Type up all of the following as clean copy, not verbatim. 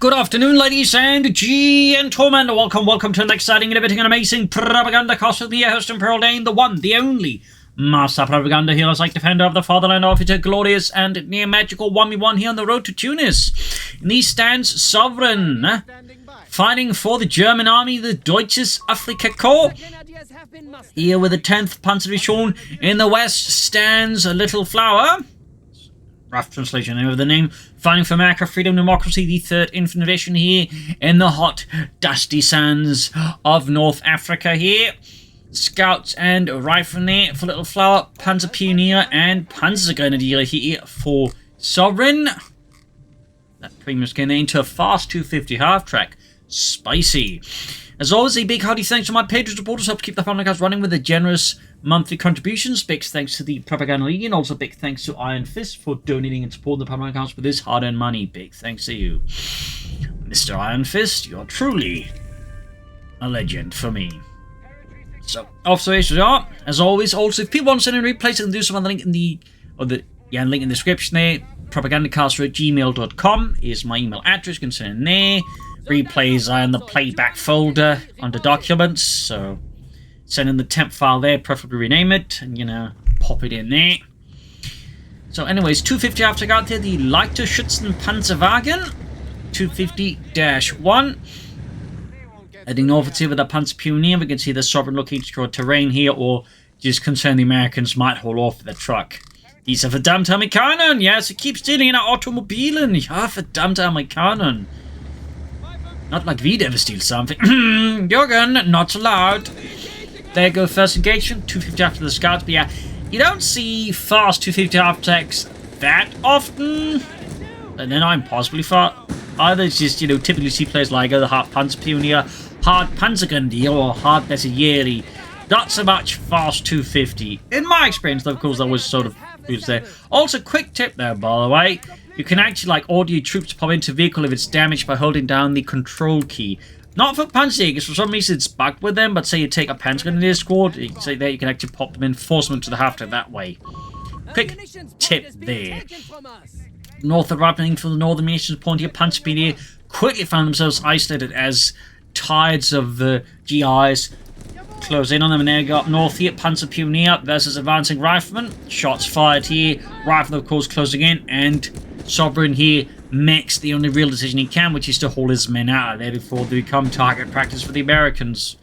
Good afternoon, ladies and gentlemen. Welcome to an exciting, innovating, and amazing Propagandacast with me, your host, Imperial Dane, the one, the only Master Propaganda Heroes, like defender of the fatherland, officer, glorious and near magical 1v1 here on the road to Tunis. In these stands Sovereign, fighting for the German army, the Deutsches Afrika Korps. Here with the 10th Panzerdivision. In the west stands a Little Flower. Rough translation of the name. Fighting for America, freedom, democracy, the 3rd Infantry Division here in the hot, dusty sands of North Africa here. Scouts and Riflemen there for Little Flower, Panzer Pioneer and Panzer Grenadier here for Sovereign. That premium's getting into a fast 250 half-track. Spicy. As always, a big hearty thanks to my patrons supporters help to keep the podcast running with a generous monthly contributions. Big thanks to the Propaganda League, and also big thanks to Iron Fist for donating and supporting the Propagandacast with his hard-earned money. Big thanks to you, Mr. Iron Fist. You're truly a legend for me. So, observations are, as always, also if people want to send in replays, they can do so on the link in the link in the description there. Propagandacaster@gmail.com is my email address. You can send in there. Replays are in the playback folder under documents, so send in the temp file there, preferably rename it, and pop it in there. So anyways, 250 after I got there, the Leichter Schützenpanzerwagen 250-1. Heading north here with the Panzer Pioneer, we can see the Sovereign looking to secure terrain here, or just concerned the Americans might haul off with the truck. Diese verdammte Amerikaner, ja, sie keep stealing in our Automobilen, ja, verdammte Amerikaner. Not like we'd ever steal something. Jürgen, not so loud. There go first engagement, 250 after the scouts, but yeah, you don't see fast 250 half-tracks that often. And then I'm possibly far. Either it's just, typically see players like the hard Panzer Pioneer, hard Panzer Grenadier, or hard Bersaglieri. Not so much fast 250. In my experience, though, of course, that was sort of who's there. Also, quick tip there, by the way. You can actually, order your troops to pop into a vehicle if it's damaged by holding down the control key. Not for Panzerjägers, for some reason it's bugged with them, but say you take a Panzer Grenadier squad, you can say there you can actually pop them in, force them to the half-track that way. Quick tip there. North of Rappening for the northern munitions point here, Panzer Pioneer quickly found themselves isolated as tides of the GIs close in on them, and there you go up north here, Panzer Pioneer versus advancing Riflemen. Shots fired here, Riflemen of course closing in, and Sovereign here makes the only real decision he can, which is to haul his men out of there before they become target practice for the Americans.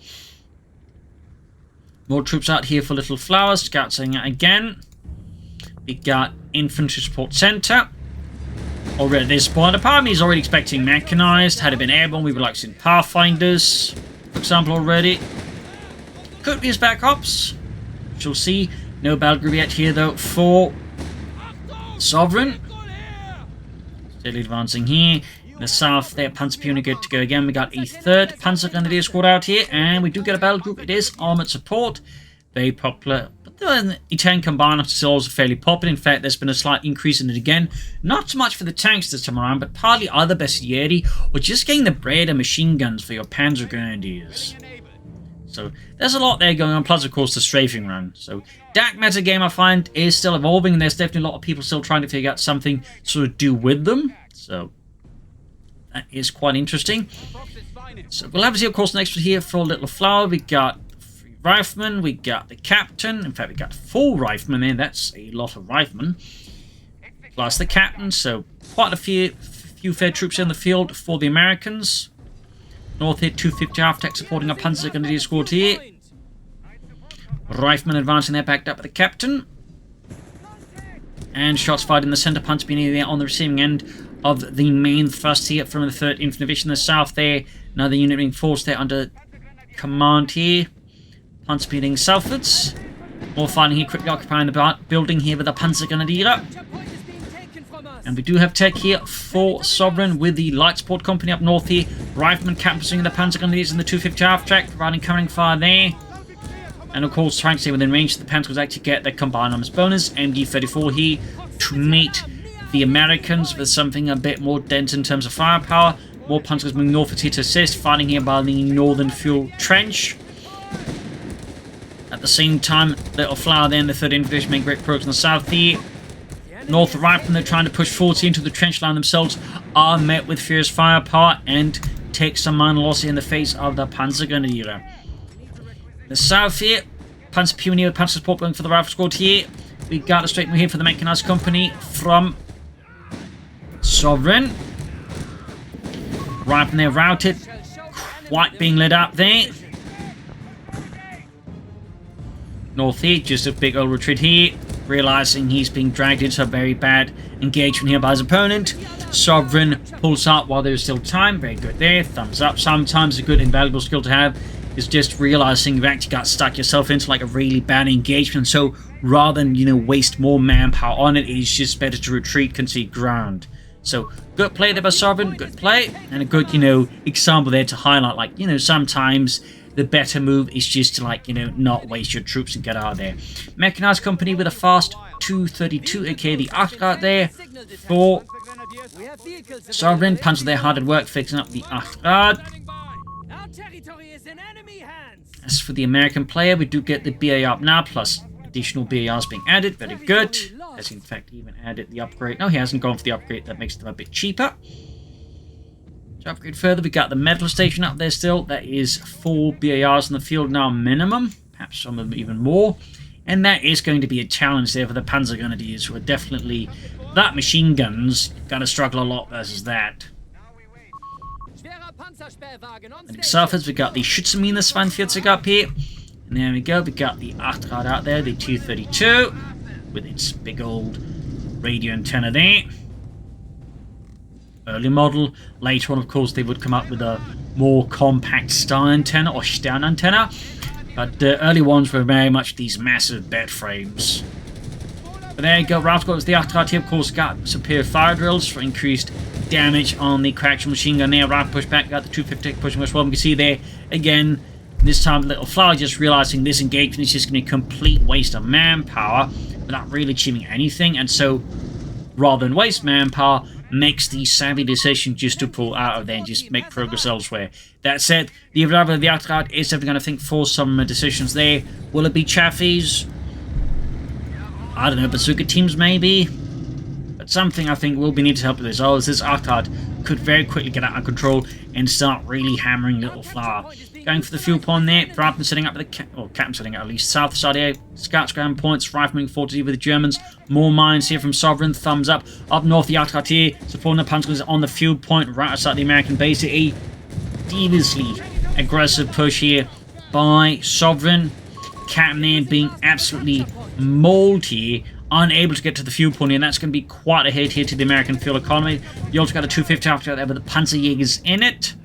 More troops out here for Little Flower, scouting again. We got Infantry Support Center. Already at this point, the army is already expecting mechanized. Had it been airborne, we would like seeing Pathfinders, for example, already. Could be his backups. We'll see. No battle group yet here, though, for Sovereign. Steadily advancing here. In the south there, Panzer Pioneer good to go again. We got a 3rd Panzer Grenadier squad out here, and we do get a battle group. It is Armoured Support. Very popular. But the E10 combiner still also fairly popular. In fact, there's been a slight increase in it again. Not so much for the tanks this time around, but partly either Bersaglieri or just getting the bread and machine guns for your Panzer Grenadiers. So there's a lot there going on, plus of course the strafing run. So DAK metagame I find is still evolving, and there's definitely a lot of people still trying to figure out something to sort of do with them. So that is quite interesting. So we'll have to see of course next here for Little Flower. We got 3 Riflemen, we got the Captain. In fact we got 4 Riflemen there, that's a lot of Riflemen. Plus the Captain, so quite a few fair troops in the field for the Americans. North here, 250 half-tech supporting a Panzer Grenadier squad here. Riflemen advancing there, backed up by the Captain. And shots fired in the centre, Panzer Pioneer there on the receiving end of the main thrust here from the 3rd Infantry Division. In the south there, another unit being forced there under command here. Panzer Pioneer southwards. More fighting here, quickly occupying the building here with the Panzer Grenadier. And we do have tech here for Sovereign with the Light Support Company up north here. Riflemen capturing the Panzer Grenadiers in the 250 half-track, providing covering fire there. And of course, trying to stay within range, the Panzers actually get their combined arms bonus. MG-34 here to meet the Americans with something a bit more dense in terms of firepower. More Panzers moving north here to assist, fighting here by the Northern Fuel Trench. At the same time, Little Flower there in the 3rd Infantry Division make great progress in the south here. North Riflemen, they're trying to push 40 into the trench line themselves, are met with fierce firepower and take some minor loss in the face of the Panzergrenadiere. The south here, Panzer Pioneer with Panzer support going for the Rifle Squad here. We got a straight move here for the Mechanized Company from Sovereign. Riflemen, they're routed, quite being led up there. North here, just a big old retreat here, realizing he's being dragged into a very bad engagement here by his opponent. Sovereign pulls out while there's still time. Very good there. Thumbs up. Sometimes a good invaluable skill to have is just realizing you've actually got stuck yourself into like a really bad engagement. So rather than, you know, waste more manpower on it, it's just better to retreat, concede ground. So good play there by Sovereign. Good play. And a good, you know, example there to highlight, like, you know, sometimes the better move is just to, like, you know, not waste your troops and get out of there. Mechanized Company with a fast 232, aka the Achtrad there for Sovereign. Panzer there hard at work fixing up the Achtrad. As for the American player, we do get the BA up now, plus additional BARs being added. Very good. Has in fact even added the upgrade. No, he hasn't gone for the upgrade. That makes them a bit cheaper. To upgrade further, we got the medical station up there still. That is 4 BARs in the field now minimum. Perhaps some of them even more. And that is going to be a challenge there for the Panzergrenadiers, who are definitely... That machine guns going to struggle a lot versus that. And southwards, we got the Schützenmine 42 up here. And there we go, we got the Achtrad out there, the 232, with its big old radio antenna there. Early model. Later on, of course, they would come up with a more compact star antenna or Stern antenna. But the early ones were very much these massive bed frames. But there you go, Ralph got the Achtrad here, of course, got superior fire drills for increased damage on the coaxial machine gun there. Ralph pushed back, got the 250 pushing as well. You can see there, again, this time Little Flower just realizing this engagement is just going to be a complete waste of manpower without really achieving anything. And so, rather than waste manpower, makes the savvy decision just to pull out of there and just make progress elsewhere. That said, the arrival of the Achtrad is definitely going to think for some decisions there. Will it be Chaffee's? I don't know, bazooka teams maybe? But something I think will be needed to help with this. Oh, this Achtrad could very quickly get out of control and start really hammering Little Flower. Going for the fuel pond there, Rifleman setting up with the Captain setting up at least south side here. Scouts ground points, Rifleman moving forward to with the Germans. More mines here from Sovereign, thumbs up. Up north, the Achtrad here, supporting the Panzers on the fuel point right outside the American base. A deviously aggressive push here by Sovereign. Captain there being absolutely mauled here, unable to get to the fuel point, and that's going to be quite a hit here to the American fuel economy. You also got a 250 after there with the Panzerjägers in it.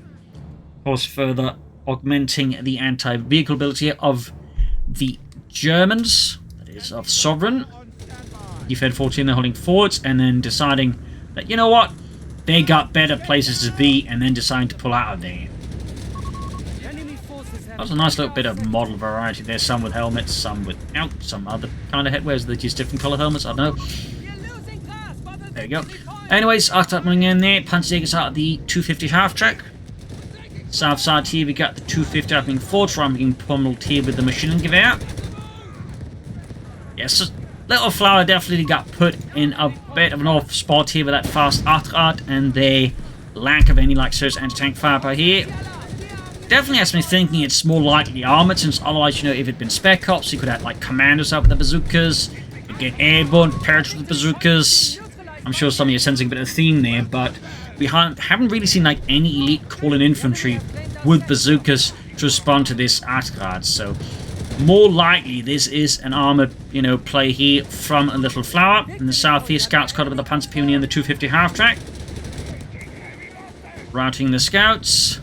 Of course, further augmenting the anti-vehicle ability of the Germans, that is, of Sovereign. Defend 14, they're holding forwards, and then deciding that, you know what, they got better places to be, and then deciding to pull out of there. That was a nice little bit of model variety there, some with helmets, some without, some other kind of headwears, they're just different colour helmets, I don't know. There you go. Anyways, after coming in there, Panzerjägers out of the 250 half-track. South side here, we got the 250 opening forward, I'm being pummeled here with the machine gun gewehr. Yes, Little Flower definitely got put in a bit of an off spot here with that fast Achtrad and the lack of any like serious anti-tank firepower here. Definitely has me thinking it's more likely armored, since otherwise, you know, if it'd been spec ops, you could have like commandos up with the bazookas, you get airborne, parachute with the bazookas. I'm sure some of you are sensing a bit of a theme there, but we haven't really seen like any elite call-in infantry with bazookas to respond to this Achtrad, so more likely this is an armored, you know, play here from a Little Flower. In the southeast, scouts caught up with the Panzer Pioneer and the 250 half-track. Routing the scouts.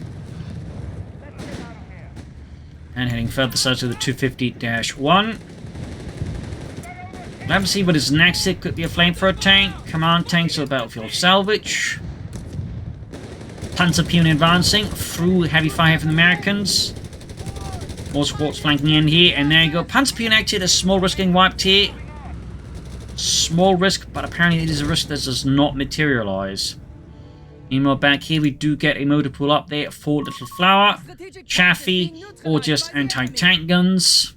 And heading further south to the 250-1. Let's see what is next. It could be a flamethrower tank, command tanks, or battlefield salvage. Panzer Pioneer advancing through heavy fire from the Americans. More squads flanking in here, and there you go. Panzer Pioneer acted, a small risk getting wiped here. Small risk, but apparently it is a risk that does not materialize. Meanwhile, back here we do get a motor pool up there for Little Flower, Chaffee, or just anti-tank guns.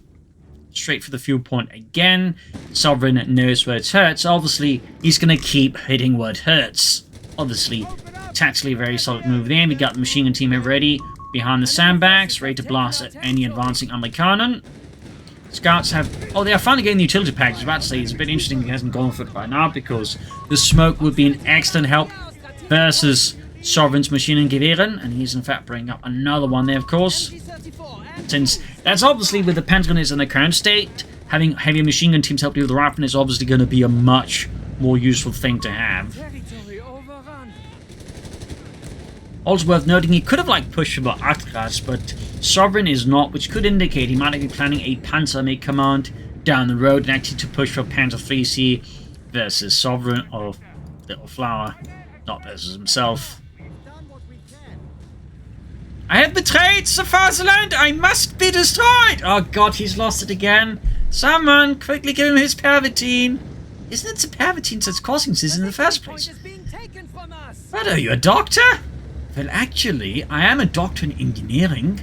straight for the fuel point again. Sovereign knows where it hurts. Obviously, he's going to keep hitting where it hurts. Obviously, tactically a very solid move there. We got the machine gun team here ready behind the sandbags, ready to blast at any advancing armored cannon. Scouts have... Oh, they are finally getting the utility package. I was about to say, it's a bit interesting he hasn't gone for it right now, because the smoke would be an excellent help versus Sovereign's machine and Gewehren, and he's in fact bringing up another one there, of course. Since that's obviously, with the Pentagon is in the current state, having heavy machine gun teams help deal with the riflemen is obviously going to be a much more useful thing to have. Also worth noting, he could have pushed for Atlas, but Sovereign is not, which could indicate he might be planning a Panzerarmee command down the road and actually to push for Panzer III versus Sovereign or Little Flower, not versus himself. I have betrayed the fatherland! I must be destroyed! Oh god, he's lost it again. Someone, quickly give him his pervitine. Isn't it the pervitine that's causing this in the first place? What are you, a doctor? Well, actually, I am a doctor in engineering.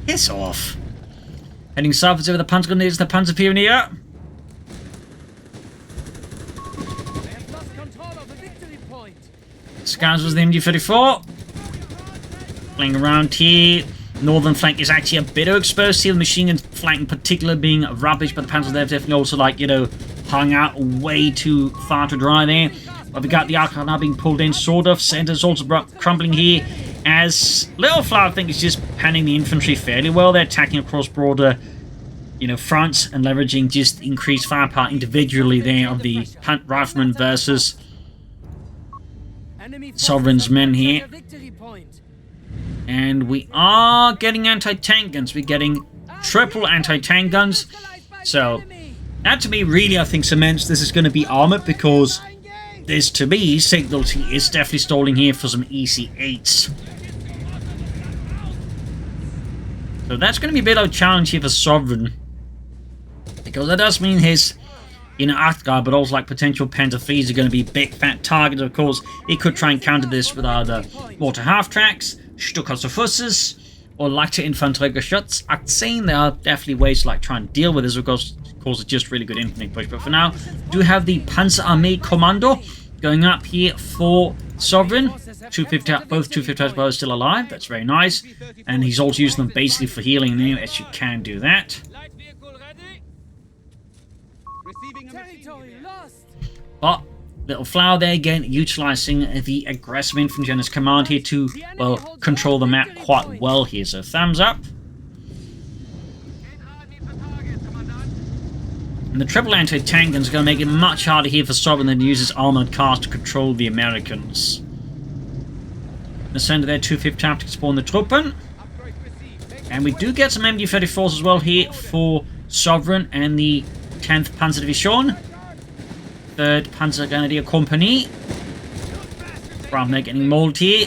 Piss off. Heading southwards over the Panzer Grenadiers, the Panzer Pioneer. Scouts was the MG-34. Playing around here. Northern flank is actually a bit exposed here. The machine gun flank in particular being rubbish, but the Panzers they've definitely also, hung out way too far to dry there. But we got the Arc now being pulled in, sort of. Center's also crumbling here, as Little Flower, I think, is just panning the infantry fairly well. They're attacking across broader, fronts and leveraging just increased firepower individually there of the riflemen versus Sovereign's men here. And we are getting anti-tank guns. We're getting triple anti-tank guns. So, that to me really, I think, cements this is going to be armored, because this, to me, signals he is definitely stalling here for some EC8s. So that's going to be a bit of a challenge here for Sovereign, because that does mean his, Achtgar, but also potential Panzer IIIs are going to be big fat targets. Of course, he could try and counter this with either mortar half-tracks, Stuckhausserfusses, or leichte Infanteriegeschütz. There are definitely ways to try and deal with this, because it's just really good infantry push. But for now, we do have the Panzerarmee Kommando going up here for Sovereign. 250, both 250 brothers still alive. That's very nice. And he's also using them basically for healing now, as you can do that. But Little Flower there again, utilizing the aggressive infantry on his command here to, well, control the map quite well here. So thumbs up. And the triple anti-tank gun is going to make it much harder here for Sovereign than to use his armored cars to control the Americans. In the center there, 250 to spawn the Truppen. And we do get some MG-34s as well here for Sovereign and the 10th Panzer Division. 3rd Panzer Grenadier Company. Brahma getting mauled here.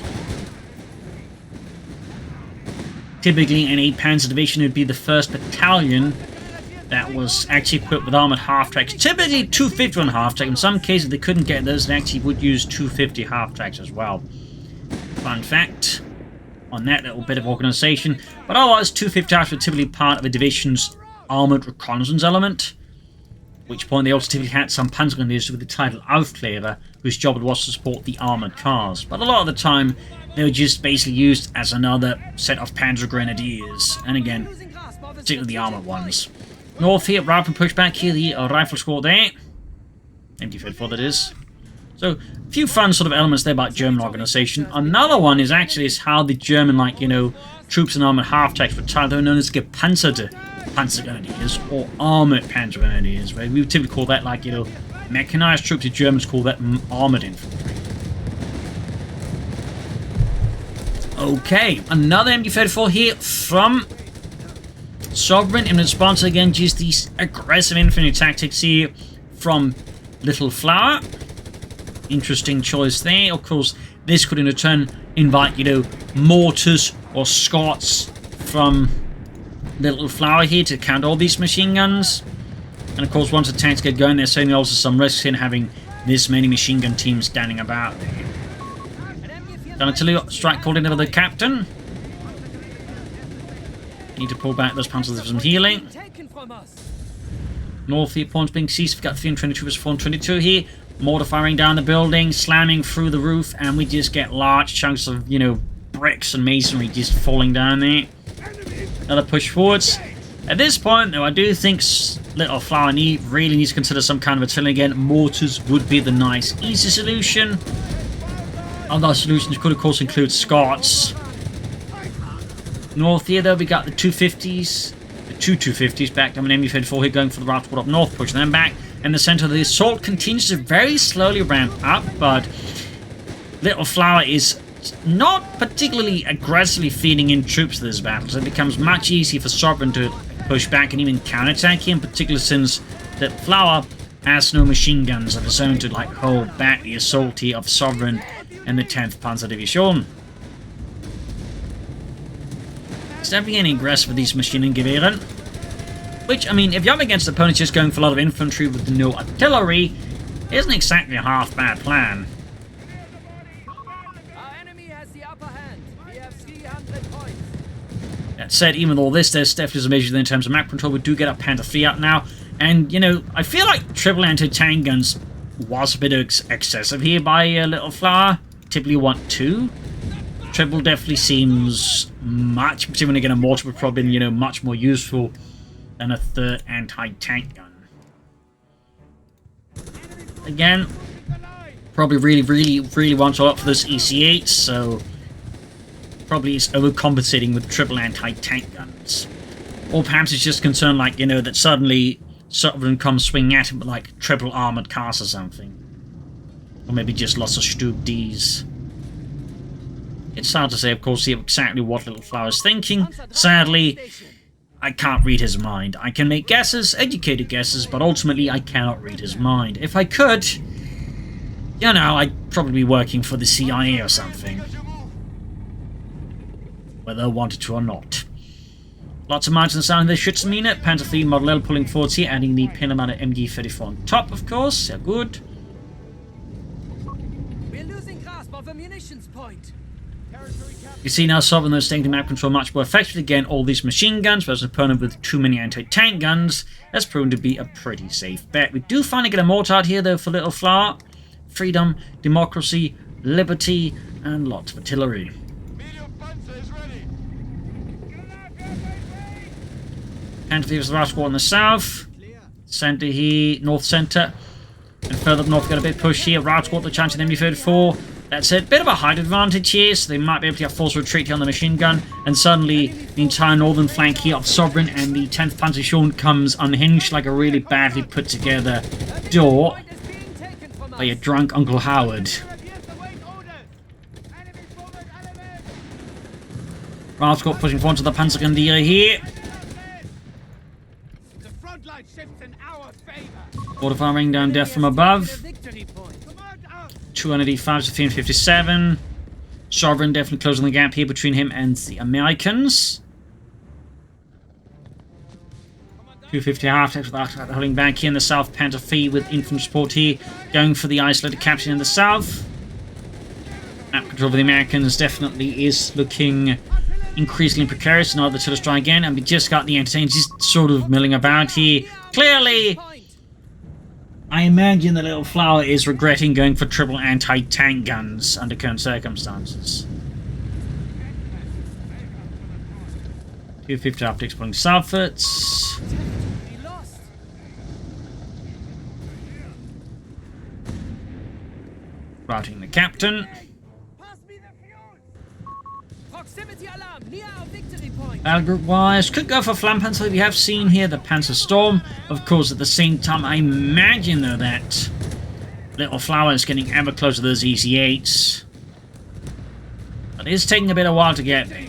Typically, in a Panzer Division, it would be the 1st Battalion that was actually equipped with armored half-tracks. Typically 250 on half-track. In some cases, they couldn't get those, they actually would use 250 half-tracks as well. Fun fact on that little bit of organization. But otherwise, 250 half-tracks were typically part of a division's armored reconnaissance element. At which point they also typically had some Panzer Grenadiers with the title Aufklärer, whose job it was to support the armored cars. But a lot of the time, they were just basically used as another set of Panzer Grenadiers. And again, particularly the armored ones. North here, rifle pushback here, the rifle squad there. MG-34 that is. So, a few fun sort of elements there about German organization. Another one is actually how the German, troops and armored half-tracks were titled, known as gepanzerte Panzer Grenadiers, or armored Panzer Grenadiers, right? We would typically call that, mechanized troops. The Germans call that armored infantry. Okay, another MG-34 here from Sovereign in response again, just these aggressive infantry tactics here from Little Flower. Interesting choice there. Of course, this could in return invite, mortars or Scots from Little Flower here to counter all these machine guns. And of course, once the tanks get going, there's certainly also some risks in having this many machine gun teams standing about there. Donatello strike called in over the captain. Need to pull back those panels for some healing. North here, points being seized. We've got 322 versus 422 here. Mortar firing down the building, slamming through the roof, and we just get large chunks of, you know, bricks and masonry just falling down there. Another push forwards. At this point, though, I do think Little Flower really needs to consider some kind of artillery again. Mortars would be the nice, easy solution. Other solutions could, of course, include Scots. North here, though, we got the 250s. The two 250s back down an MU-34 here going for the route toward up north, pushing them back. In the center, the assault continues to very slowly ramp up, but Little Flower is not particularly aggressively feeding in troops to this battle, so it becomes much easier for Sovereign to push back and even counterattack here, in particular since Little Flower has no machine guns of his own to like hold back the assault here of Sovereign and the 10th Panzer Division. It's definitely getting aggressive with these Maschinengewehren. Which, I mean, if you're up against opponents just going for a lot of infantry with no artillery, isn't exactly a half-bad plan. Our enemy has the upper hand. We have 300 points. That said, even with all this, there's definitely some issues in terms of map control. We do get our Panther 3 out now. And, you know, I feel like triple anti-tank guns was a bit excessive here by Little Flower. Typically want 2. Triple definitely seems much, particularly when you get a mortar, would probably be, you know, much more useful than a 3rd anti-tank gun. Again, probably really wants to opt for this EC8, so probably is overcompensating with triple anti-tank guns. Or perhaps it's just concerned, like, you know, that suddenly Sovereign comes swinging at him with, like, triple armored cars or something. Or maybe just lots of Stug Ds. It's hard to say, of course, exactly what Little Flower is thinking. Sadly, I can't read his mind. I can make guesses, educated guesses, but ultimately I cannot read his mind. If I could, you know, I'd probably be working for the CIA or something. Whether I wanted to or not. Lots of mountains sound in the Schützenmine. Panther 3 Model L pulling forwards here, adding the Pinamanner MG-34 on top, of course. Sehr good. We're losing grasp of a munitions point. You see now Sovereign is taking the map control much more effectively. Again, all these machine guns versus an opponent with too many anti-tank guns has proven to be a pretty safe bet. We do finally get a mortar out here though for Little Flower. Freedom, democracy, liberty, and lots of artillery. Panther is the last war in the south. Center here, north center. And further up north, we've got a bit push here. Route squad, the chance of MU-34. That's it. Bit of a height advantage here, so they might be able to get forced retreat here on the machine gun. And suddenly, the entire northern flank here of Sovereign and the 10th Panzerdivision comes unhinged like a really badly put together door by a drunk Uncle Howard. Route squad pushing forward to the Panzergrenadier here. Water firing down death from above. 285 to 357. Sovereign definitely closing the gap here between him and the Americans. 250 half after that, holding back here in the south. Panther 3 with infantry support here, going for the isolated captain in the south. Map control of the Americans definitely is looking increasingly precarious. Now the Tillers try again, and we just got the entertainers just sort of milling about here. Clearly, I imagine the Little Flower is regretting going for triple anti-tank guns under current circumstances. 250 optics pulling southwards. Routing the captain. Battle group wise, could go for Flampanzer. We have seen here the Panzer Storm. Of course, at the same time, I imagine though that Little Flower is getting ever closer to those EC8s. But it is taking a bit of a while to get there.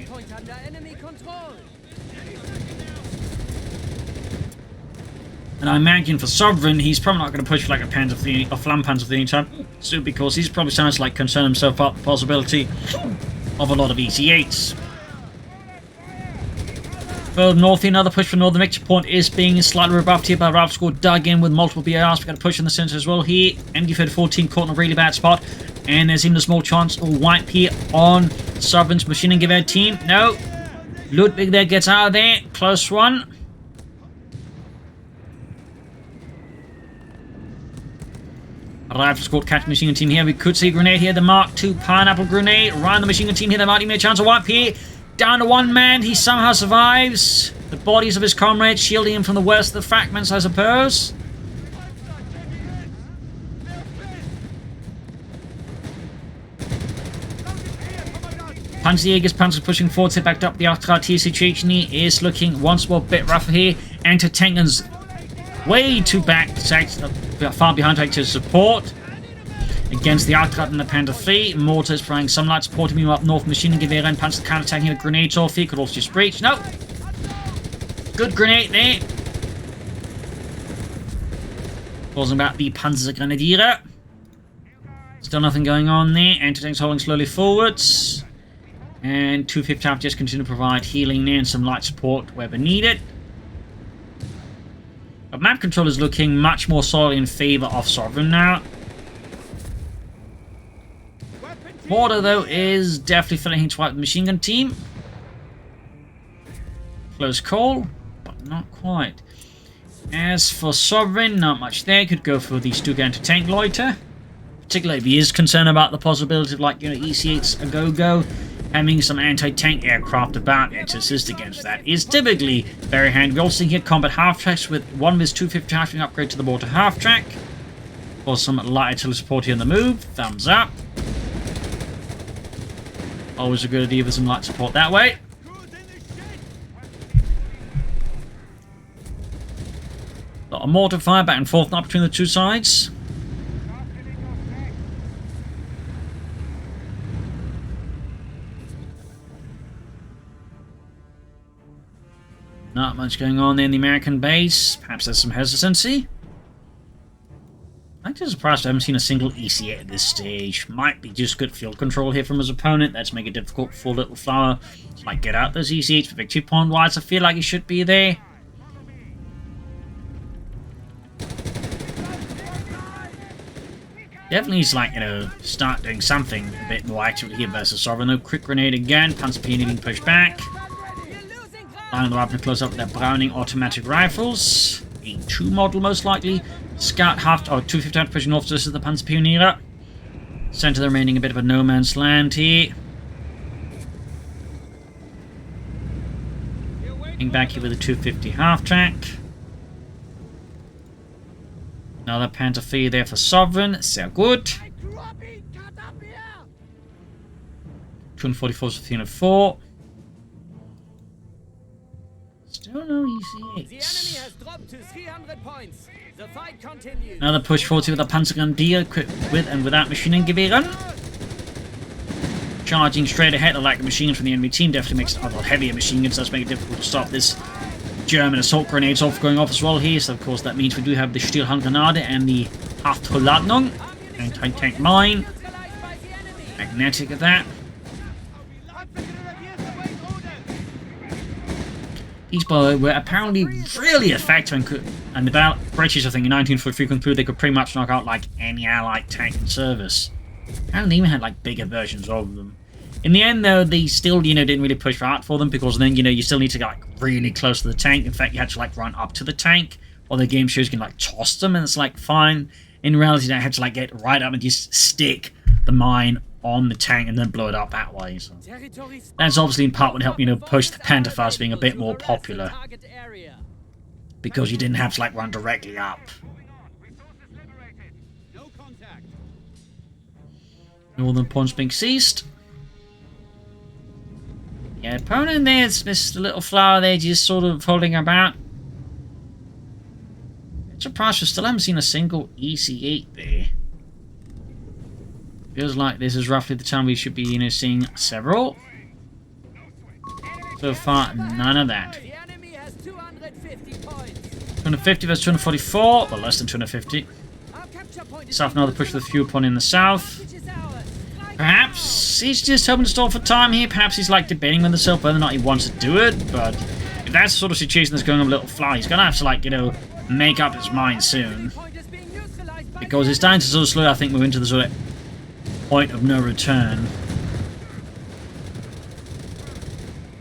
And I imagine for Sovereign, he's probably not going to push for like a Panzer or Flampanzer the anytime soon, because he's probably sounds like concerned himself about the possibility of a lot of EC8s. Further north, another push for northern victory point is being slightly rebuffed here by Ralph Score, dug in with multiple BARs. We've got a push in the center as well here. MD-34 caught in a really bad spot, and there's even a small chance of wipe here on Sovereign's machining gewehr team. No, Ludwig there gets out of there. Close one. Rifle squad catch machine gun team here. We could see a grenade here. The Mark II pineapple grenade. Around the machine gun team here. There might be a chance of wipe here. Down to one man. He somehow survives. The bodies of his comrades shielding him from the worst of the fragments, I suppose. Panzerjäger's panzer pushing forward, set backed up. The RT situation is looking once more a bit rougher here. Anti-tank guns way too back, far behind to support against the Arctic and the Panther 3. Mortar is providing some light support him up north. Machine gun Gewehr and Panzer counter-attacking with grenades off here. Could also just breach. No! Good grenade there. Causing about the Panzer Grenadier. Still nothing going on there. Anti-tanks holding slowly forwards. And 250 just continue to provide healing there and some light support wherever needed. But map control is looking much more solid in favor of Sovereign now. Mortar, though, is definitely threatening to wipe the machine gun team. Close call, but not quite. As for Sovereign, not much there. Could go for the Stuka anti-tank loiter. Particularly if he is concerned about the possibility of, like, EC8's a go-go. Having some anti-tank aircraft about it to assist against that is typically very handy. We also see here combat half-tracks with one of his 250 half-track upgrade to the mortar half-track. Or some light artillery support here on the move. Thumbs up. Always a good idea for some light support that way. A lot of mortar fire back and forth now between the two sides. Not much going on there in the American base. Perhaps there's some hesitancy. I'm just surprised I haven't seen a single EC8 at this stage. Might be just good field control here from his opponent. That's make it difficult for Little Flower to like get out those EC8s for victory point wise. I feel like he should be there. Definitely needs to, like, start doing something a bit more actively here versus Sovereign. No quick grenade again. Panzer P needing pushed back. Line on the weapon close up with their Browning automatic rifles. A2 model most likely. Scout half or 250 pushing off. This is the Panzer Pioneer. Center remaining a bit of a no man's land here. Getting back here with a 250 half track. Another Panther 3 there for Sovereign. Sehr good. 244 to 304. Still no EC8s. Another push forward with a Panzer Grenadier equipped with and without machine gun Gewehren. Charging straight ahead, the lack of machine guns from the enemy team definitely makes it a lot heavier machine guns, does make it difficult to stop this German assault grenades off going off as well here. So of course that means we do have the Stielhandgranate and the Haftholadnung. Anti-tank mine. Magnetic of that. These were apparently really effective and the British, I think, in 1943 concluded they could pretty much knock out like any Allied tank in service. Apparently they even had like bigger versions of them. In the end, though, they still, didn't really push hard for them because then, you still need to get like really close to the tank. In fact, you had to like run up to the tank, or the game shows you can like toss them, and it's like fine. In reality, you had to like get right up and just stick the mine on the tank and then blow it up that way. So that's obviously in part what helped, push the Panther fast being a bit more popular. Because you didn't have to like run directly up. Northern points being seized. Yeah, opponent there's Mr. Little Flower there just sort of holding about. Surprised we still haven't seen a single EC8 there. Feels like this is roughly the time we should be, seeing several. So far, none of that. 250 versus 244, well, less than 250. South another push with a fuel point in the south. Perhaps he's just hoping to stall for time here. Perhaps he's like debating with himself whether or not he wants to do it. But if that's the sort of situation that's going on with Little Flower, he's gonna have to like, make up his mind soon. Because it's starting to sort of slowly, I think, move into the sort of point of no return.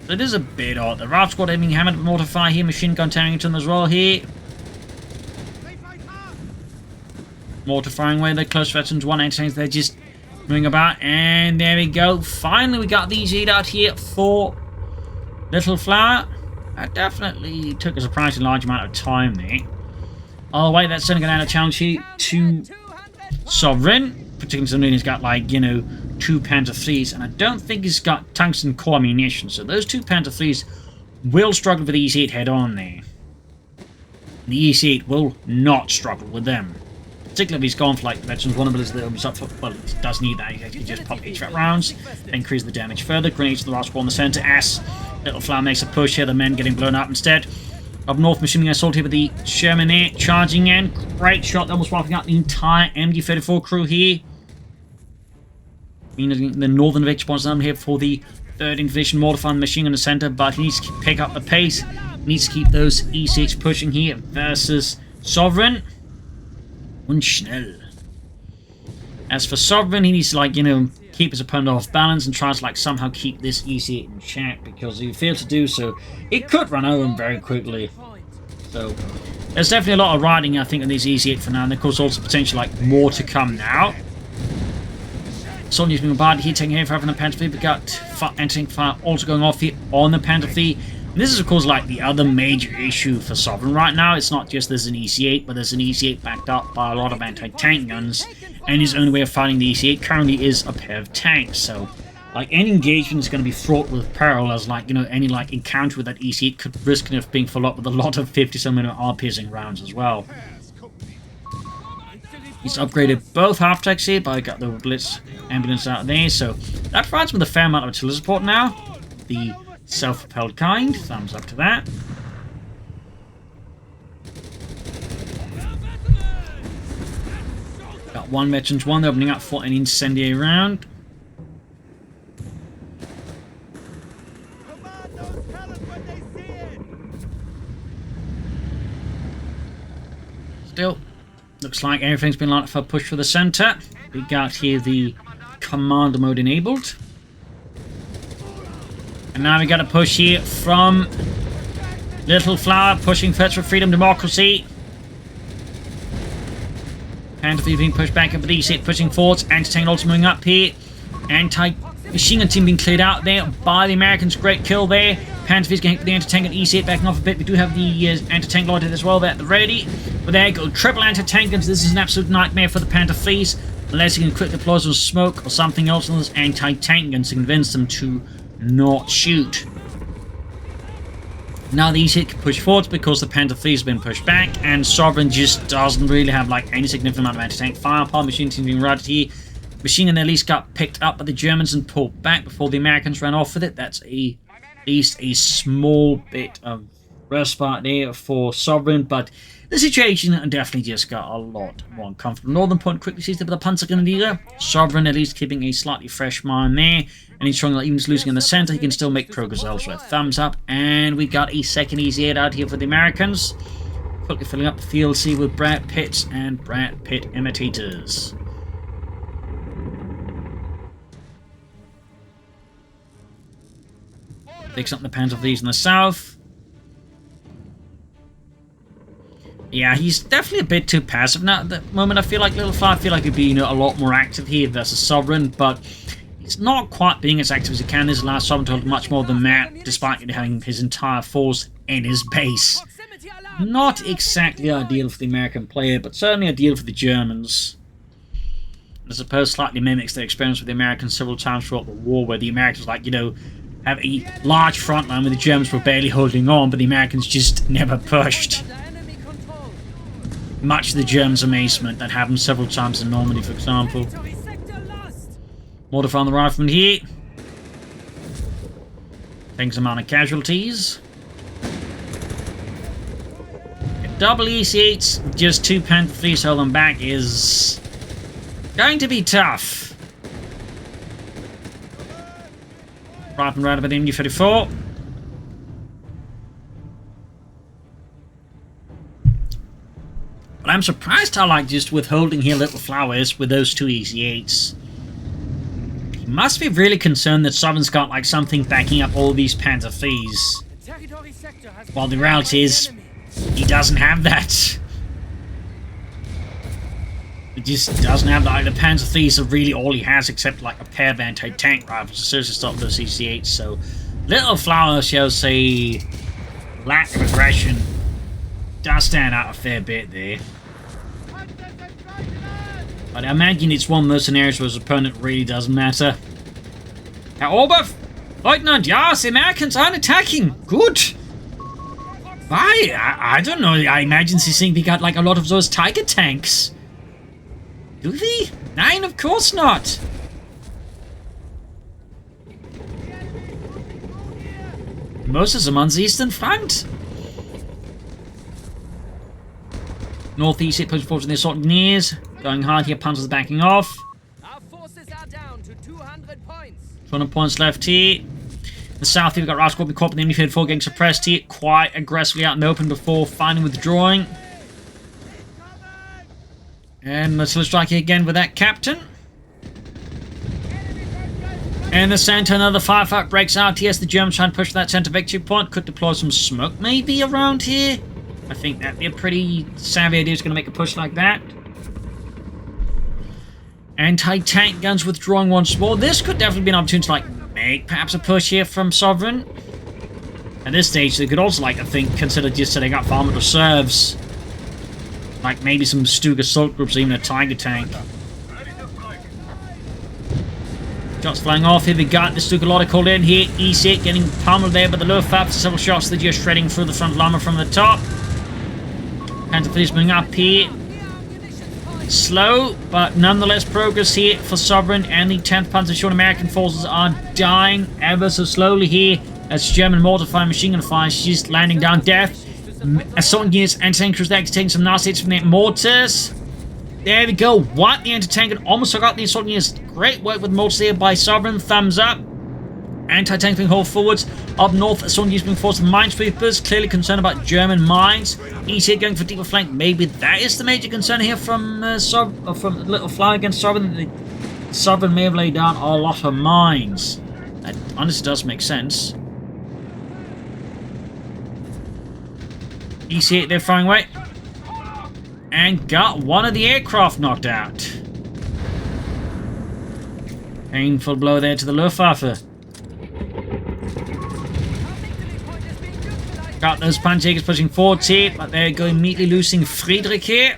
It is a bit odd. The Raft Squad aiming hammered with mortar fire here. Machine gun Tarrington as well here. Mortar firing away. The close veterans. One anti-tanks. They're just moving about. And there we go. Finally, we got these eight out here for Little Flower. That definitely took a surprisingly large amount of time there. Oh, wait. That's only going to add a challenge here to Sovereign. Particularly considering he's got, like, you know, 2 Panther 3s, and I don't think he's got tungsten core ammunition, so those 2 Panther 3s will struggle with the EC8 head-on there. The EC8 will not struggle with them. Particularly if he's gone for, like, the veterans. One of them is the up for, well, it does need that. He can just pop HVAC rounds, then increase the damage further. Grenades to the last one in the center. As Little Flower makes a push here, the men getting blown up instead. Up north, machine gun assault here with the Sherman there, charging in. Great shot, almost wiping out the entire MD-34 crew here. The northern victory points down here for the 3rd Division mortifying the machine in the center, but he needs to pick up the pace. He needs to keep those E6 pushing here versus Sovereign. Und schnell. As for Sovereign, he needs to, like, you know, keep his opponent off balance and try to, like, somehow keep this EC8 in check, because if he fails to do so, it could run over him very quickly. So there's definitely a lot of riding, I think, on these EC8 for now, and of course also potentially, like, more to come now. Sonya's being bombarded here, taking air fire from the Panther 3. We got anti-tank fire also going off here on the Panther 3. And this is, of course, like the other major issue for Sovereign right now. It's not just there's an EC8, but there's an EC8 backed up by a lot of anti-tank guns. And his only way of fighting the EC8 currently is a pair of tanks. So, like, any engagement is going to be fraught with peril, as, like, you know, any, like, encounter with that EC8 could risk of being followed up with a lot of 50-some-minute R-piercing rounds as well. He's upgraded both half-tracks here, but I got the Blitz ambulance out there, so that provides him with a fair amount of artillery support now. The self-propelled kind, thumbs up to that. Got 1 veterans 1, they're opening up for an incendiary round. Still. Looks like everything's been lined up for a push for the center. We got here the commander mode enabled. And now we got a push here from Little Flower, pushing first for freedom, democracy. Panther 3 being pushed back up with EC8 pushing forwards. Anti-tank also moving up here. Anti-machine gun team being cleared out there by the Americans. Great kill there. Panther 3 is going to hit the anti-tank and EC8 backing off a bit. We do have the anti-tank loaded as well there at the ready. But there you go, triple anti-tank guns. This is an absolute nightmare for the Panther 3s. Unless you can quick deploy some smoke or something else on those anti-tank guns to convince them to not shoot. Now the EC8 can push forwards because the Panther 3 has been pushed back, and Sovereign just doesn't really have, like, any significant amount of anti-tank firepower. Machine team being routed here. Machine gun at least got picked up by the Germans and pulled back before the Americans ran off with it. That's at least a small bit of respite there for Sovereign, but the situation definitely just got a lot more uncomfortable. Northern point quickly seized up with a Panzergrenadier. Sovereign at least keeping a slightly fresh mind there, and he's showing that even losing in the center, he can still make progress elsewhere. Thumbs up, and we got a second EC8 out here for the Americans. Quickly filling up the field, see with Brad Pitts and Brad Pitt imitators. Picks up the Panther 3s in the south. Yeah, he's definitely a bit too passive now at the moment. I feel like Little Flower, he'd be, you know, a lot more active here versus Sovereign, but he's not quite being as active as he can. This allows Sovereign to hold much more than that, despite having his entire force in his base. Not exactly ideal for the American player, but certainly ideal for the Germans. I suppose slightly mimics their experience with the Americans several times throughout the war, where the Americans, like, you know, have a large front line where the Germans were barely holding on, but the Americans just never pushed. Much to the Germans' amazement. That happened several times in Normandy, for example. Mortar on the rifleman here. Taking some amount of casualties. Double EC8s, just 2 Panther 3s hold them back is going to be tough. Rifleman right about the MD-34. But I'm surprised how, like, just withholding here Little Flower is with those 2 EC8s. He Must be really concerned that Sovereign's got like something backing up all these Panzer V's. While the reality is, he doesn't have that. He just doesn't have that. The Panzer V's are really all he has, except like a pair of anti-tank rifles to seriously stop those CC8s. So, Little Flower shows a lack of aggression. Does stand out a fair bit there. But I imagine it's one of those scenarios where his opponent really doesn't matter. Herr Oberf! Leutnant, yes, the Americans aren't attacking! Good! Why? I don't know. I imagine they think we got like a lot of those Tiger tanks. Do they? Nein, of course not! Most of them on the eastern front. Northeast, pushing forward to the assault engineers. Going hard here, Panzers backing off. Our forces are down to 200 points. 200 points left here. The south here, we've got Rascal and Corp in the enemy field 4 getting suppressed here. Quite aggressively out in the open before finally withdrawing. And let's strike here again with that captain. And the center, another firefight breaks out. Yes, the Germans trying to push for that center victory point. Could deploy some smoke maybe around here. I think that'd be a pretty savvy idea. It's going to make a push like that. Anti-tank guns withdrawing once more. This could definitely be an opportunity to like make perhaps a push here from Sovereign. At this stage, they could also, like, I think, consider just setting up armored reserves. Like maybe some Stug assault groups or even a Tiger tank. Shots flying off here. We got the Stug called in here. E6 getting pummeled there, but the Luftwaffe, several shots. They're just shredding through the front llama from the top. Panther Fleet moving up here. Slow, but nonetheless progress here for Sovereign, and the 10th Panzer Division American forces are dying ever so slowly here as German mortar fire, machine gun fire, she's landing down death. Assault units, anti-tank crews there taking some nasty hits from their mortars. There we go. What? The anti-tank had almost forgot the assault units. Great work with mortars here by Sovereign. Thumbs up. Anti-tank being hauled forwards. Up north, assault units being forced with minesweepers. Clearly concerned about German mines. Easy going for deeper flank. Maybe that is the major concern here from Little Flower against Sovereign. The Sovereign may have laid down a lot of mines. That honestly does make sense. EC8 they're firing away. And got one of the aircraft knocked out. Painful blow there to the Luftwaffe. Got those Panzerjägers pushing forward here, but they're going immediately losing Friedrich here.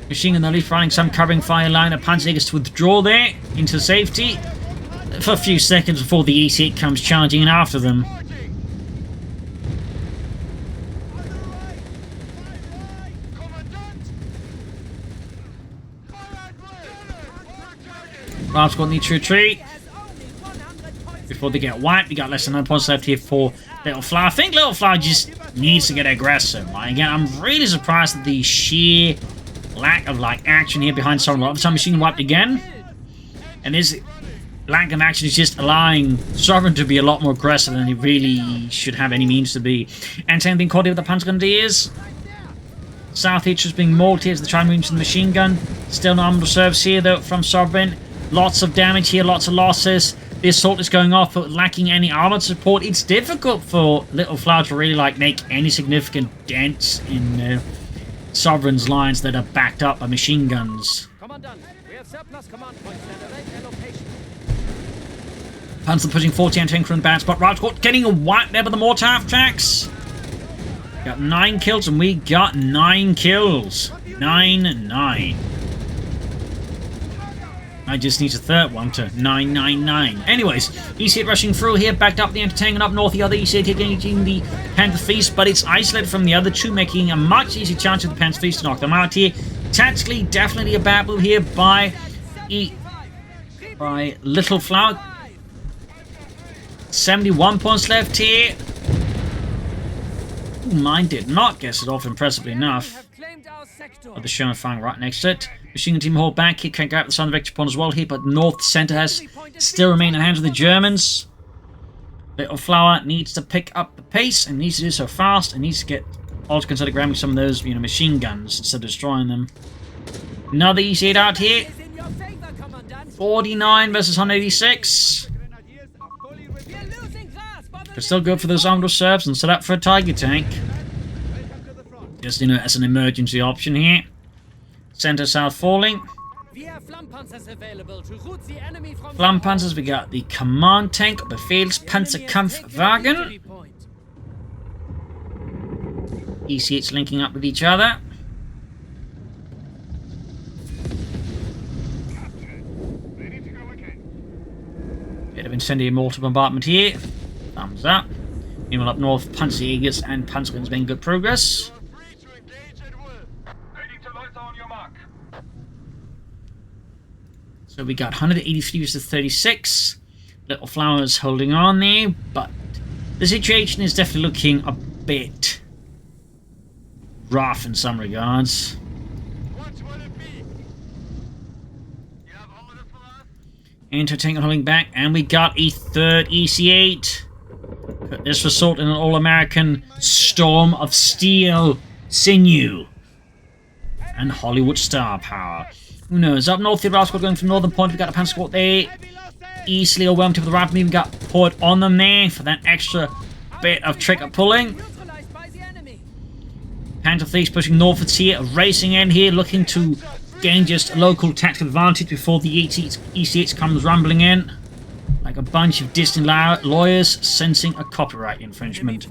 Machine gun, at least running some covering fire line of Panzerjägers to withdraw there into safety for a few seconds before the E6 comes charging in after them. Ralph's got need to retreat before they get wiped. We got less than 9 points left here for Little Flower. I think Little Flower just needs to get aggressive. Like, again, I'm really surprised at the sheer lack of like action here behind Sovereign. A lot of the time, machine wiped again, and this lack of action is just allowing Sovereign to be a lot more aggressive than he really should have any means to be. And same thing caught here with the Panzergrenadiers. South Hitch is being mauled here as the trying to move into the machine gun. Still no armored reserves here though from Sovereign. Lots of damage here, lots of losses. The assault is going off, but lacking any armored support. It's difficult for Little Flower to really like make any significant dents in Sovereign's lines that are backed up by machine guns. Commandant, we have surplus command points and await their location. Panzer pushing 40 and 10 crew in bad spot. Right, getting a wipe there by the mortar attacks. Got 9 kills, and we got 9 kills. 9-9. I just need a third one to 999. Anyways, EC8 rushing through here, backed up the anti-tank, and up north the other EC8 engaging the Panther Feast, but it's isolated from the other two, making a much easier chance of the Panther Feast to knock them out here. Tactically, definitely a bad move here by Little Flower. 71 points left here. Ooh, mine did not get it off impressively enough. But the Sherman firing right next to it. Machine gun team hold back here, can't go out the southern victory point as well here, but north center has still remained in the hands of the Germans. Little Flower needs to pick up the pace and needs to do so fast, and needs to get all to consider grabbing some of those, machine guns instead of destroying them. Another EC8 out here. 49 versus 186. We're still good for those armed reserves and set up for a Tiger tank. Just, you know, as an emergency option here. Center south falling. Flammpanzers, we got the command tank, Befehlspanzerkampfwagen. EC8's linking up with each other. Bit of incendiary mortar bombardment here. Thumbs up. Meanwhile, up north, Panzerjägers and Panzerguns making good progress. So we got 183 versus 36. Little Flowers holding on there, but the situation is definitely looking a bit rough in some regards. Anti-tank holding back, and we got a third EC8. This result in an all-American storm of steel, sinew, and Hollywood star power. Who knows? Up north, the Rascal going from northern point. We got a Panzer squad there. Easily overwhelmed with the rapid movement. Got poured on them there for that extra bit of trigger pulling. Panther Fleet pushing northwards here, racing in here, looking to gain just a local tactical advantage before the EC8 comes rumbling in. Like a bunch of distant lawyers sensing a copyright infringement.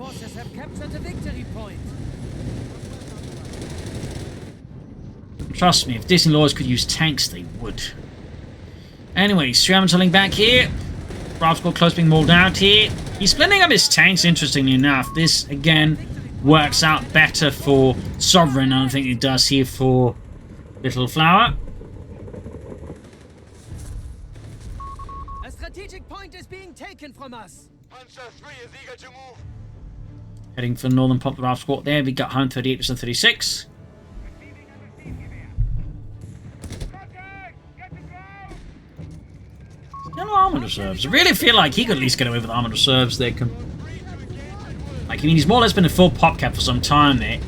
Trust me, if Disney lawyers could use tanks, they would. Anyway, Sherman's holding back here. Bravo's got close being mauled out here. He's splitting up his tanks, interestingly enough. This, again, works out better for Sovereign, I don't think it does here for Little Flower. A strategic point is being taken from us. Panzer 3 is eager to move. Heading for the northern pop Bravo squad there. We got 138 versus 36. Still armored reserves. I really feel like he could at least get away with armored reserves there. Like, I mean, he's more or less been a full pop cap for some time there.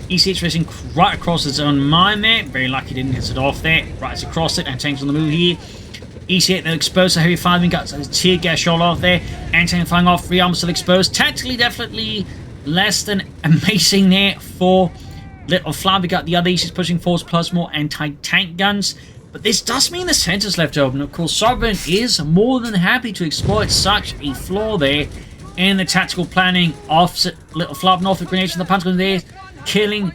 EC8 racing right across his own mine there. Very lucky he didn't hit it off there. Right across it, and tanks on the move here. EC8 then exposed to heavy fire. We got a tear gas shot off there. Anti-tank flying off. 3 armors still exposed. Tactically, definitely less than amazing there for Little Flower. We got the other EC8s pushing forwards, plus more anti-tank guns. But this does mean the center's left open. Of course, Sovereign is more than happy to exploit such a flaw there in the tactical planning of Little Flower. North of grenades from the Panzer there, killing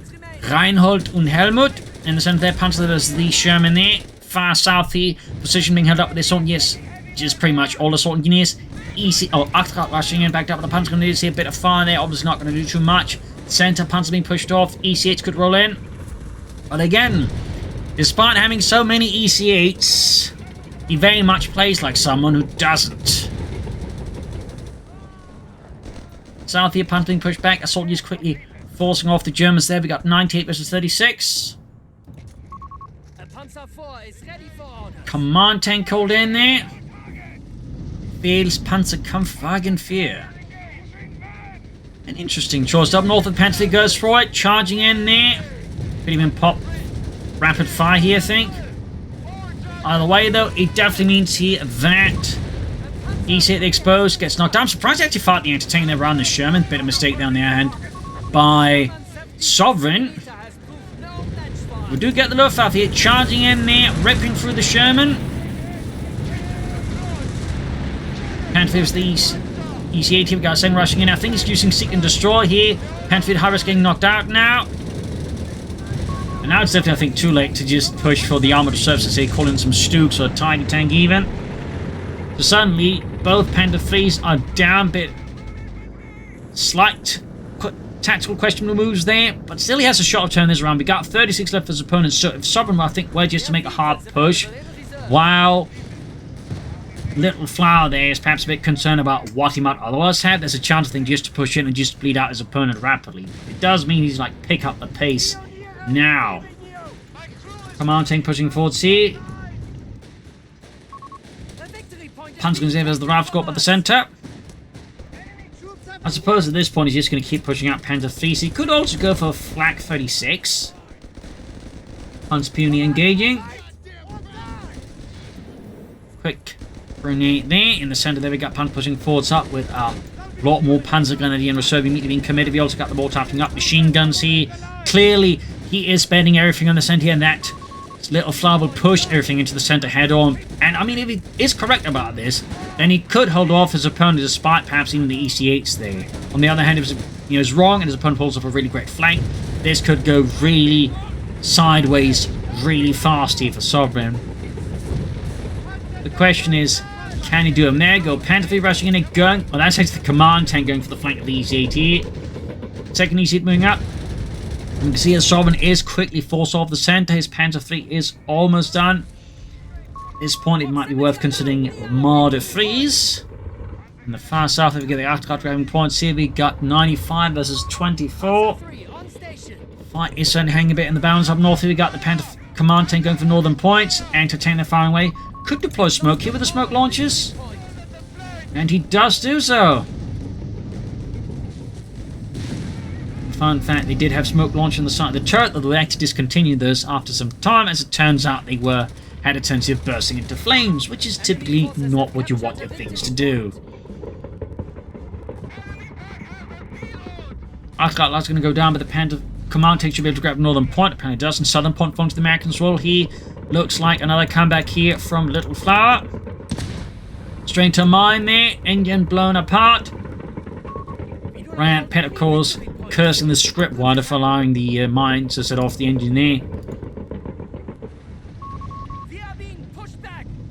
Reinhold and Helmut. In the center there, Panzer, there's the Sherman there. Far south here, position being held up with the assault. Yes, just pretty much all assault engineers. Achtrath rushing in, backed up with the Panzer grenadiers here. Bit of fire there, obviously not going to do too much. Center Panzer being pushed off. EC8 could roll in. But again, despite having so many EC8s, he very much plays like someone who doesn't. South here, Panzer being pushed back. Assault units quickly forcing off the Germans there. We got 98 versus 36. Command tank called in there. Befehlspanzerkampfwagen 4. An interesting choice. Up north of Panzer goes for it. Charging in there. Could even pop rapid fire here, I think. Either way, though, it definitely means here that he's hit the exposed, gets knocked down. I'm surprised they actually fight the anti-tank there around the Sherman. Bit of mistake down the hand by Sovereign. We do get the Luftwaffe here, charging in there, ripping through the Sherman. Panther's the EC8 here, we got a second rushing in. I think he's using Seek and Destroy here. Panther Harris getting knocked out now. And now it's definitely, I think, too late to just push for the armored reserves, say, calling some Stooks or a Tiger tank even. So suddenly, both Panther fleets are down, bit slight tactical questionable moves there, but still he has a shot of turning this around. We got 36 left for his opponents, so if Sovereign, I think, were just to make a hard push, while Little Flower there is perhaps a bit concerned about what he might otherwise have, there's a chance, I think, just to push in and just bleed out his opponent rapidly. It does mean he's like pick up the pace now. Command tank pushing forwards here. Panzer there, there's the Ralph scope at the center. I suppose at this point he's just going to keep pushing out Panzer 3. He could also go for Flak 36. Hans Puny engaging. Quick grenade there. In the center there we got Panzer pushing forwards up with a lot more Panzer Grenadier and Reserve immediately being committed. We also got the ball tapping up machine guns here. Clearly, he is spending everything on the center here, and that little flower will push everything into the center head on. And I mean, if he is correct about this, then he could hold off his opponent despite perhaps even the EC8s there. On the other hand, if he was wrong and his opponent pulls off a really great flank, this could go really sideways really fast here for Sovereign. The question is, can he do him there? Go Panther rushing in and going. Well, that's actually the command tank going for the flank of the EC8 here. Second EC8 moving up. You can see as Sovereign is quickly forced off the center. His Panther 3 is almost done. At this point, it might be worth considering Marder freeze. In the far south, we get the afterguard grabbing points here. We got 95 versus 24. Fight is certainly hanging a bit in the balance up north. Here we got the Panther command tank going for northern points. Entertainer firing away. Could deploy smoke here with the smoke launchers. And he does do so. Fun fact, they did have smoke launch on the side of the turret, although they actually discontinued those after some time. As it turns out, they had a tendency of bursting into flames, which is typically not what you want your things to do. Arcat's going to go down, but the Panther command tank should be able to grab northern point. Apparently it does, and southern point forms the Americans' roll here. Looks like another comeback here from Little Flower. Straight to mine there, engine blown apart. Rant Pet, of course, cursing the script writer for allowing the mine to set off the engine there.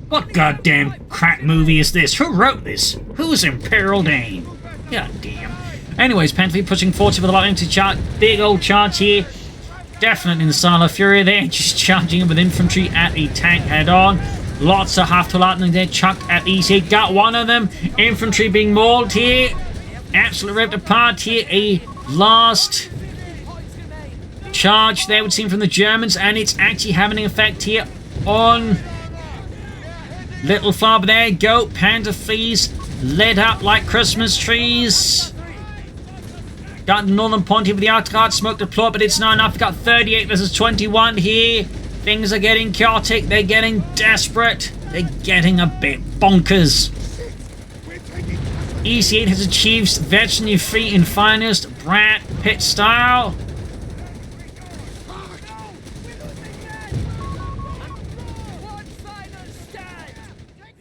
What goddamn crap movie is this? Who wrote this? Who's Imperial Dane? God damn. Anyways, Panther pushing forward with a lot of empty charge. Big old charge here. Definitely in the style of Fury there. Just charging with infantry at a tank head on. Lots of half to lightning there. Chucked at EC. Got one of them. Infantry being mauled here. Absolutely ripped apart here. A last charge there would seem from the Germans, and it's actually having an effect here on Little Flower. There you go. Panther freeze lit up like Christmas trees. Got the northern point here with the Arctic smoke deployed, but it's not enough. We've got 38 versus 21 here. Things are getting chaotic. They're getting desperate. They're getting a bit bonkers. EC8 has achieved virtually free in finest Brad Pitt style.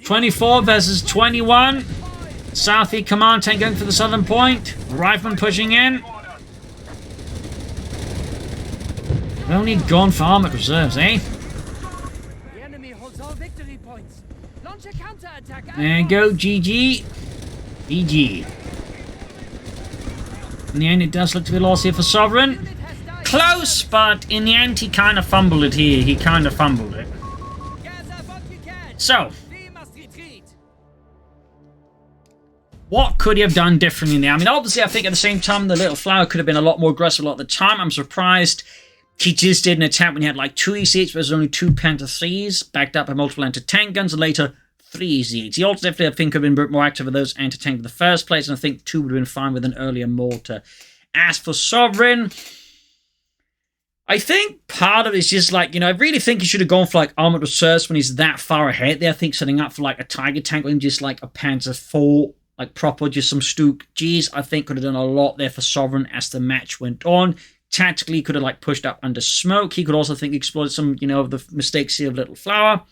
(24 versus 21). Southie command tank going for the southern point. Rifleman pushing in. We've only gone for armored reserves, eh? The enemy holds all victory points. Launch a counterattack. There you go, GG. GG. In the end, it does look to be a loss here for Sovereign. Close, but in the end, he kind of fumbled it here. He kind of fumbled it. So, what could he have done differently there? I mean, obviously, I think at the same time, the Little Flower could have been a lot more aggressive a lot of the time. I'm surprised he just did an attempt when he had like 2 EC8s, but there's only 2 Panther 3s, backed up by multiple anti-tank guns, and later 3 EC8s. He also definitely, I think, could have been more active with those anti-tank in the first place, and I think 2 would have been fine with an earlier mortar. As for Sovereign, I think part of it is just like, I really think he should have gone for like armored reserves when he's that far ahead there. I think setting up for like a Tiger tank or just like a Panzer 4, like proper, just some Stuke Gs, I think could have done a lot there for Sovereign as the match went on. Tactically, he could have like pushed up under smoke. He could also think exploit some, of the mistakes here of Little Flower.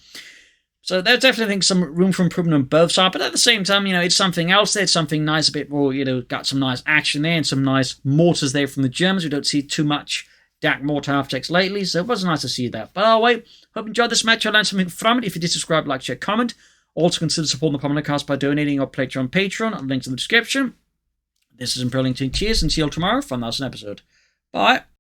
So there's definitely, I think, some room for improvement on both sides. But at the same time, it's something else there. It's something nice, a bit more, got some nice action there and some nice mortars there from the Germans. We don't see too much DAK mortar half-techs lately, so it was nice to see that. But anyway, hope you enjoyed this match. I learned something from it. If you did, subscribe, like, share, comment. Also consider supporting the Propagandacast by donating or pledging on Patreon. Links in the description. This is Imperial Cheers, and see you all tomorrow for another episode. Bye.